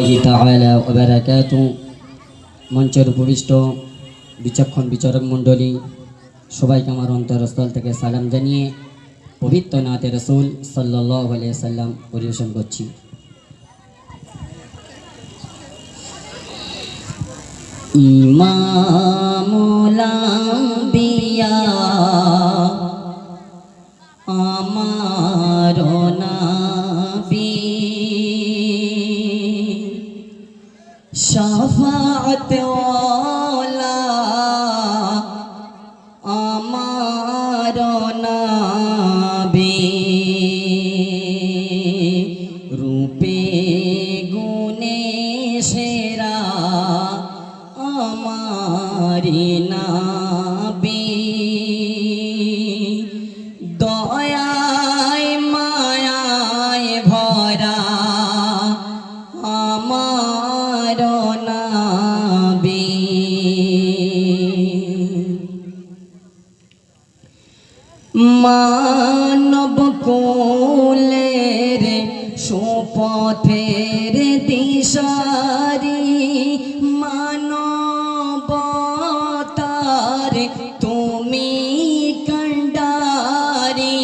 তাআলা ওয়া বারাকাতুহু। মঞ্চের উপবিষ্ট বিচক্ষণ বিচারক মণ্ডলী, সবাইকে আমার অন্তরস্থল থেকে সালাম জানিয়ে পবিত্র নাতে রাসূল সাল্লাল্লাহু আলাইহি সাল্লাম পরিবেশন করছি। ইমামুল আম্বিয়া আমার নবী, শাফাআত ওয়ালা আমার নবী, রূপে গুণে সেরা আমার নবী, দয়ায় মায়ায় ভরা আমার নবী, মানব কুলের সুপথের দিশারি, মানবতার তুমি কান্ডারি,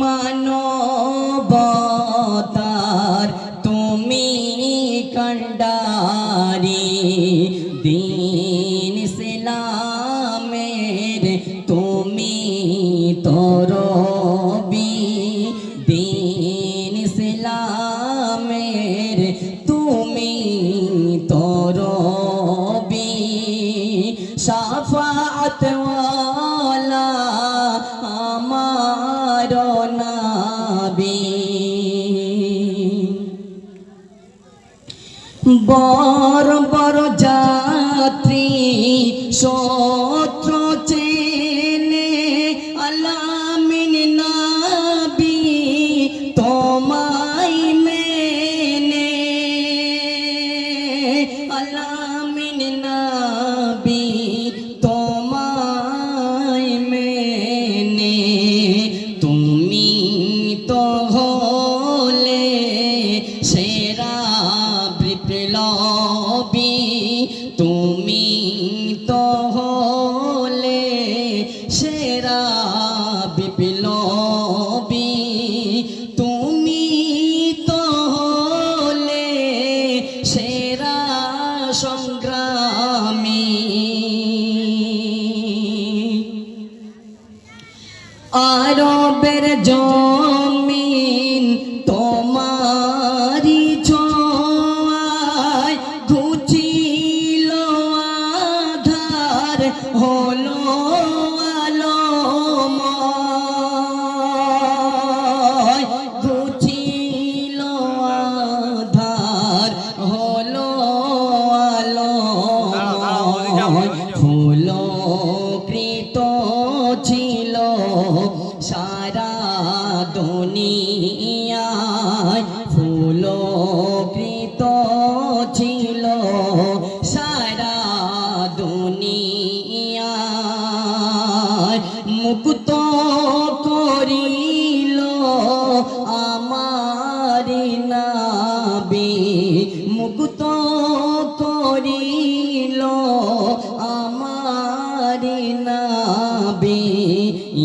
মানবতার তুমি কান্ডারি, দ্বীন ইসলামের তুমি তরবি, দ্বীন ইসলামের তুমি তরবি, শাফাআত ওয়ালা আমার নবী, বড় বড় যাত্রী শত্রু চেনে আলামিন নবী তোমায় মেনে, আলামিন নবী তোমায় মেনে, তুমি তো হলে সেরা বিপ্লবী, তুমি তো হলে সেরা বিপ্লবী, তুমি তো হলে সেরা সংগ্রামী, আরবের জমিন তোমারি ছোঁয়ায় ঘুচিল আধার হলো আলোময়, ঘুচিল আধার হলো আলোময়, ফুলকৃত ছিল সারা দুনিয়ায়, ফুলকৃত ছিল সারা দুনিয়ায়, মুক্ত করিল আমার নবী, মুক্ত করিল আমার নবী,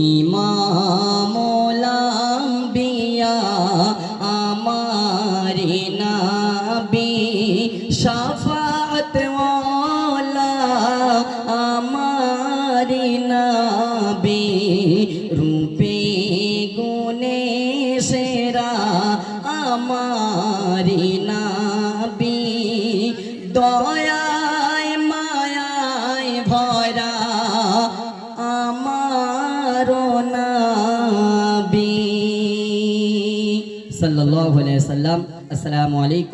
ইমামুল আম্বিয়া আমার নবী, শাফাআত ওয়ালা আমার নবী, রূপে গুণে সেরা আমার নবী, দয়ায় মায়ায় ভরা আমার নবী সাল্লাল্লাহু আলাইহি সাল্লাম। আসসালামু আলাইকুম।